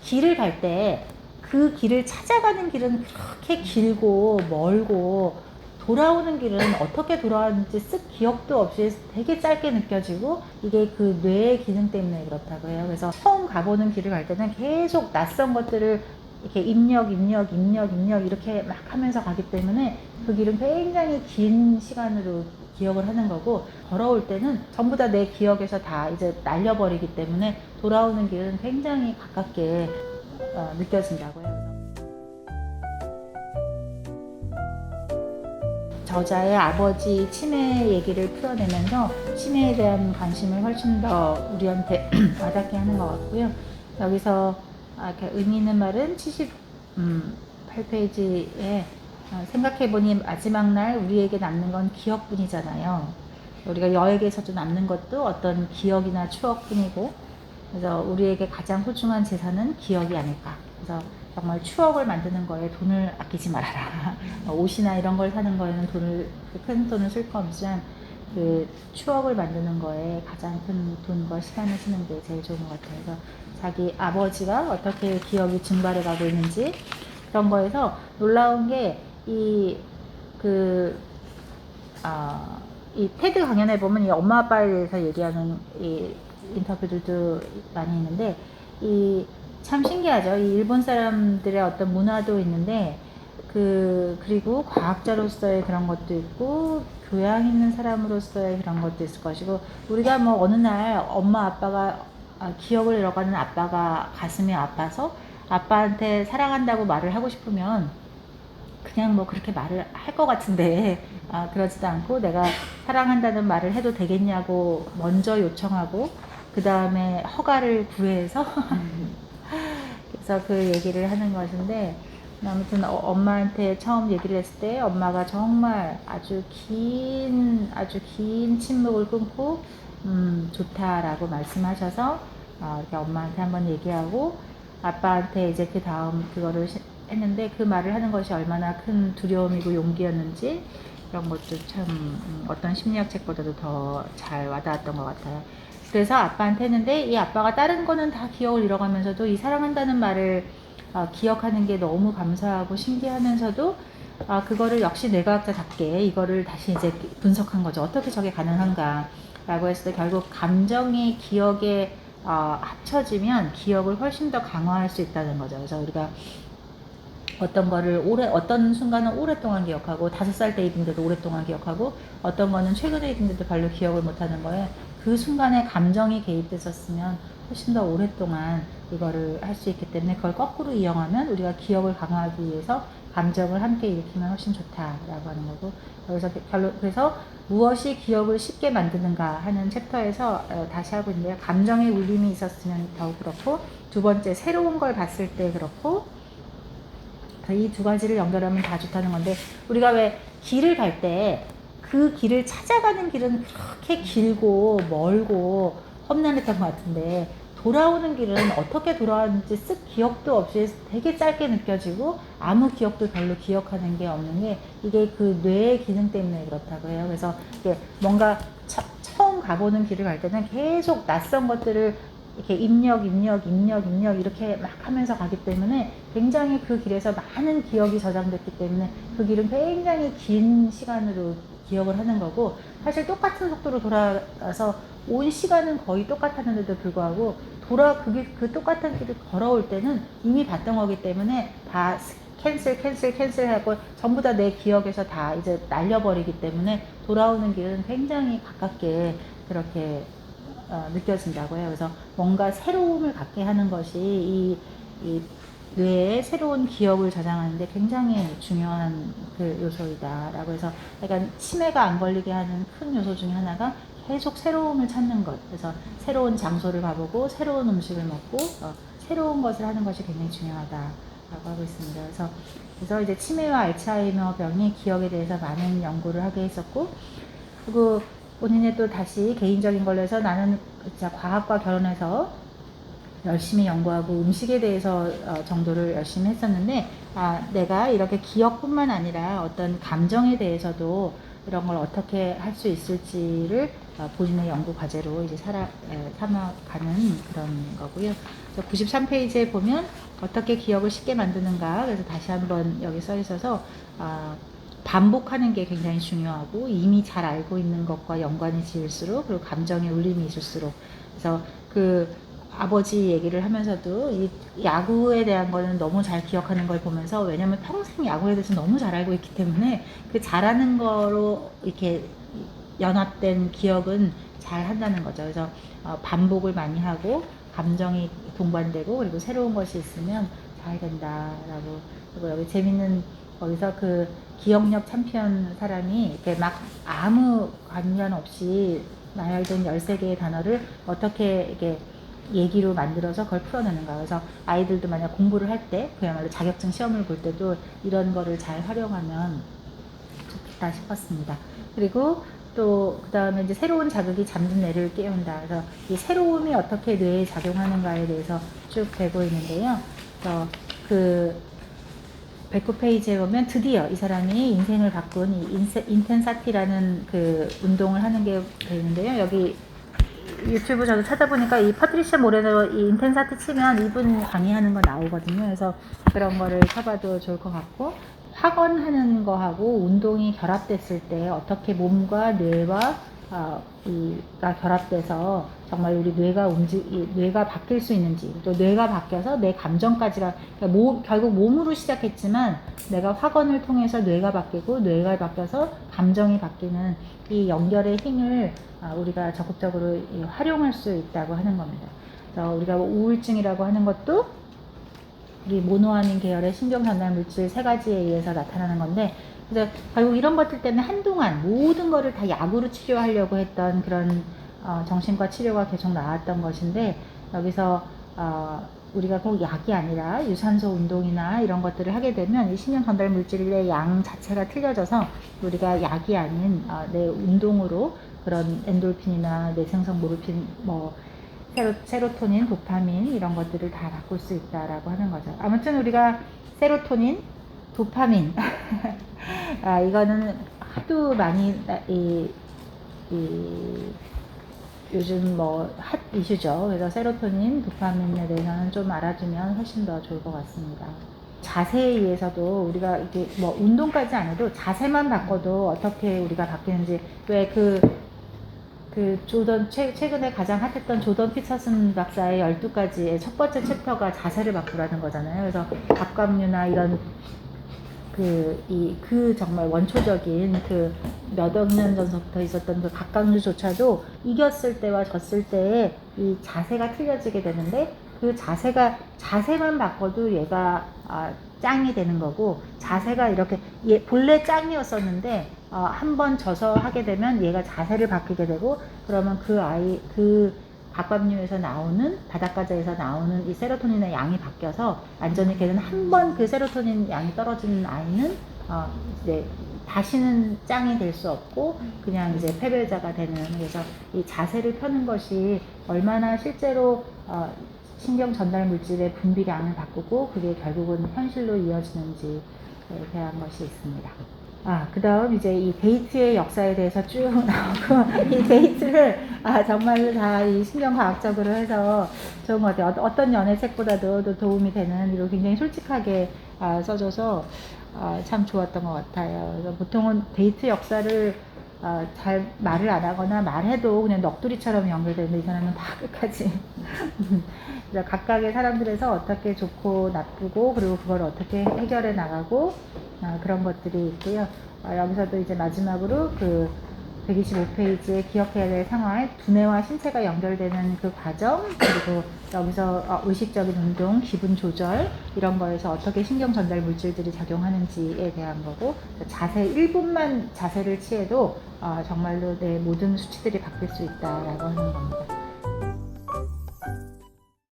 길을 갈 때 그 길을 찾아가는 길은 그렇게 길고 멀고 돌아오는 길은 어떻게 돌아왔는지 쓱 기억도 없이 되게 짧게 느껴지고 이게 그 뇌의 기능 때문에 그렇다고 해요. 그래서 처음 가보는 길을 갈 때는 계속 낯선 것들을 이렇게 입력 이렇게 막 하면서 가기 때문에 그 길은 굉장히 긴 시간으로 기억을 하는 거고, 걸어올 때는 전부 다 내 기억에서 다 이제 날려버리기 때문에 돌아오는 길은 굉장히 가깝게 느껴진다고 해요. 저자의 아버지 치매 얘기를 풀어내면서 치매에 대한 관심을 훨씬 더 우리한테 와닿게 하는 것 같고요. 여기서 이렇게 의미 있는 말은 78페이지에 생각해보니 마지막 날 우리에게 남는 건 기억뿐이잖아요. 우리가 여행에서도 남는 것도 어떤 기억이나 추억뿐이고, 그래서 우리에게 가장 소중한 재산은 기억이 아닐까. 그래서 정말 추억을 만드는 거에 돈을 아끼지 말아라. 옷이나 이런 걸 사는 거에는 큰 돈을 쓸 거 없지만 그 추억을 만드는 거에 가장 큰 돈과 시간을 쓰는 게 제일 좋은 것 같아요. 그래서 자기 아버지가 어떻게 기억이 증발해 가고 있는지 그런 거에서 놀라운 게 이 테드 강연에 보면 이 엄마 아빠에 대해서 얘기하는 이 인터뷰들도 많이 있는데 참 신기하죠. 이 일본 사람들의 어떤 문화도 있는데 그리고 과학자로서의 그런 것도 있고 교양 있는 사람으로서의 그런 것도 있을 것이고, 우리가 뭐 어느 날 엄마 아빠가 기억을 잃어가는 아빠가 가슴이 아파서 아빠한테 사랑한다고 말을 하고 싶으면 그냥 뭐 그렇게 말을 할 것 같은데 그러지도 않고 내가 사랑한다는 말을 해도 되겠냐고 먼저 요청하고 그 다음에 허가를 구해서 그래서 그 얘기를 하는 것인데, 아무튼 엄마한테 처음 얘기를 했을 때 엄마가 정말 아주 긴 침묵을 끊고 좋다라고 말씀하셔서 이렇게 엄마한테 한번 얘기하고 아빠한테 이제 그 다음 그거를 했는데, 그 말을 하는 것이 얼마나 큰 두려움이고 용기였는지 그런 것도 참 어떤 심리학 책보다도 더 잘 와닿았던 것 같아요. 그래서 아빠한테 했는데 이 아빠가 다른 거는 다 기억을 잃어가면서도 이 사랑한다는 말을 기억하는 게 너무 감사하고 신기하면서도 그거를 역시 뇌과학자답게 이거를 다시 이제 분석한 거죠. 어떻게 저게 가능한가 라고 했을 때 결국 감정이 기억에 합쳐지면 기억을 훨씬 더 강화할 수 있다는 거죠. 그래서 우리가 어떤 순간은 오랫동안 기억하고 5살 때 일인데도 오랫동안 기억하고 어떤 거는 최근에 일인데도 별로 기억을 못하는 거에 그 순간에 감정이 개입됐었으면 훨씬 더 오랫동안 이거를 할 수 있기 때문에 그걸 거꾸로 이용하면 우리가 기억을 강화하기 위해서 감정을 함께 일으키면 훨씬 좋다라고 하는 거고, 그래서 무엇이 기억을 쉽게 만드는가 하는 챕터에서 다시 하고 있는데요. 감정의 울림이 있었으면 더욱 그렇고, 두 번째 새로운 걸 봤을 때 그렇고, 이 두 가지를 연결하면 다 좋다는 건데, 우리가 왜 길을 갈 때 그 길을 찾아가는 길은 그렇게 길고 멀고 험난했던 것 같은데 돌아오는 길은 어떻게 돌아왔는지 쓱 기억도 없이 되게 짧게 느껴지고 아무 기억도 별로 기억하는 게 없는 게 이게 그 뇌의 기능 때문에 그렇다고 해요. 그래서 이게 뭔가 처음 가보는 길을 갈 때는 계속 낯선 것들을 이렇게 입력 이렇게 막 하면서 가기 때문에 굉장히 그 길에서 많은 기억이 저장됐기 때문에 그 길은 굉장히 긴 시간으로 기억을 하는 거고, 사실 똑같은 속도로 돌아가서 온 시간은 거의 똑같았는데도 불구하고 그 똑같은 길을 걸어올 때는 이미 봤던 거기 때문에 다 캔슬 하고 전부 다 내 기억에서 다 이제 날려버리기 때문에 돌아오는 길은 굉장히 가깝게 그렇게 느껴진다고 해요. 그래서 뭔가 새로움을 갖게 하는 것이 이 뇌에 새로운 기억을 저장하는데 굉장히 중요한 그 요소이다라고 해서, 약간 치매가 안 걸리게 하는 큰 요소 중에 하나가 계속 새로움을 찾는 것. 그래서 새로운 장소를 가보고 새로운 음식을 먹고 새로운 것을 하는 것이 굉장히 중요하다라고 하고 있습니다. 그래서 이제 치매와 알츠하이머 병이 기억에 대해서 많은 연구를 하게 했었고, 그리고 본인의 또 다시 개인적인 걸로 해서 나는 진짜 과학과 결혼해서 열심히 연구하고 음식에 대해서 정도를 열심히 했었는데, 내가 이렇게 기억뿐만 아니라 어떤 감정에 대해서도 이런 걸 어떻게 할 수 있을지를 본인의 연구 과제로 이제 삼아가는 그런 거고요. 그래서 93페이지에 보면 어떻게 기억을 쉽게 만드는가, 그래서 다시 한번 여기 써 있어서 반복하는 게 굉장히 중요하고, 이미 잘 알고 있는 것과 연관이 지을수록, 그리고 감정의 울림이 있을수록, 그래서 그 아버지 얘기를 하면서도 이 야구에 대한 거는 너무 잘 기억하는 걸 보면서, 왜냐면 평생 야구에 대해서 너무 잘 알고 있기 때문에 그 잘하는 거로 이렇게 연합된 기억은 잘 한다는 거죠. 그래서 반복을 많이 하고 감정이 동반되고, 그리고 새로운 것이 있으면 잘 된다라고. 그리고 여기 재밌는, 거기서 그 기억력 챔피언 사람이 이렇게 막 아무 관련 없이 나열된 13개의 단어를 어떻게 이렇게 얘기로 만들어서 그걸 풀어내는가. 그래서 아이들도 만약 공부를 할 때, 그야말로 자격증 시험을 볼 때도 이런 거를 잘 활용하면 좋겠다 싶었습니다. 그리고 또 그 다음에 이제 새로운 자극이 잠든 뇌를 깨운다. 그래서 이 새로움이 어떻게 뇌에 작용하는가에 대해서 쭉 되고 있는데요. 그래서 그 109페이지에 보면 드디어 이 사람이 인생을 바꾼 이 인텐사티라는 그 운동을 하는 게 되는데요. 여기 유튜브 저도 찾아보니까 이 파트리샤 모레노 이 인텐사티 치면 이분 강의하는 거 나오거든요. 그래서 그런 거를 쳐봐도 좋을 것 같고, 학원하는 거하고 운동이 결합됐을 때 어떻게 몸과 뇌와 이가 결합돼서 정말 우리 뇌가 바뀔 수 있는지, 또 뇌가 바뀌어서 내 감정까지가, 그러니까 결국 몸으로 시작했지만 내가 학원을 통해서 뇌가 바뀌고, 뇌가 바뀌어서 감정이 바뀌는 이 연결의 힘을 우리가 적극적으로 활용할 수 있다고 하는 겁니다. 그래서 우리가 우울증이라고 하는 것도 우리 모노아민 계열의 신경전달 물질 3가지에 의해서 나타나는 건데, 그래서 결국 이런 것들 때문에 한동안 모든 거를 다 약으로 치료하려고 했던 그런 정신과 치료가 계속 나왔던 것인데, 여기서 우리가 꼭 약이 아니라 유산소 운동이나 이런 것들을 하게 되면 이 신경 전달 물질의 양 자체가 틀려져서 우리가 약이 아닌 내 운동으로 그런 엔돌핀이나 뇌생성 모르핀, 세로토닌, 도파민 이런 것들을 다 바꿀 수 있다라고 하는 거죠. 아무튼 우리가 세로토닌, 도파민 이거는 하도 많이 요즘 핫 이슈죠. 그래서 세로토닌, 도파민에 대해서는 좀 알아두면 훨씬 더 좋을 것 같습니다. 자세에 의해서도 우리가 이게 운동까지 안 해도 자세만 바꿔도 어떻게 우리가 바뀌는지, 왜 최근에 가장 핫했던 조던 피처슨 박사의 12가지의 첫 번째 챕터가 자세를 바꾸라는 거잖아요. 그래서 갑각류나 이런 정말 원초적인 몇억 년 전부터 있었던 그 갑각류조차도 이겼을 때와 졌을 때의 이 자세가 틀려지게 되는데, 그 자세만 바꿔도 얘가 짱이 되는 거고, 자세가 이렇게 본래 짱이었었는데 한번 져서 하게 되면 얘가 자세를 바뀌게 되고, 그러면 그 갑각류에서 나오는, 바닷가재에서 나오는 이 세로토닌의 양이 바뀌어서 완전히 걔는 한번 그 세로토닌 양이 떨어지는 아이는 이제 다시는 짱이 될 수 없고 그냥 이제 패배자가 되는. 그래서 이 자세를 펴는 것이 얼마나 실제로 신경 전달 물질의 분비량을 바꾸고 그게 결국은 현실로 이어지는지에 대한 것이 있습니다. 그 다음 이제 이 데이트의 역사에 대해서 쭉 나오고, 이 데이트를 정말로 다 이 신경과학적으로 해서 좋은 것 같아요. 어떤 연애책보다도 도움이 되는, 그리고 굉장히 솔직하게 써줘서 참 좋았던 것 같아요. 그래서 보통은 데이트 역사를 잘 말을 안 하거나 말해도 그냥 넋두리처럼 연결되는데, 이 사람은 다 끝까지 그래서 각각의 사람들에서 어떻게 좋고 나쁘고, 그리고 그걸 어떻게 해결해 나가고 그런 것들이 있고요. 여기서도 이제 마지막으로 그 125페이지에 기억해야 될 상황, 두뇌와 신체가 연결되는 그 과정, 그리고 여기서 의식적인 운동, 기분 조절 이런 거에서 어떻게 신경 전달 물질들이 작용하는지에 대한 거고, 자세 1분만 자세를 취해도 정말로 내 모든 수치들이 바뀔 수 있다라고 하는 겁니다.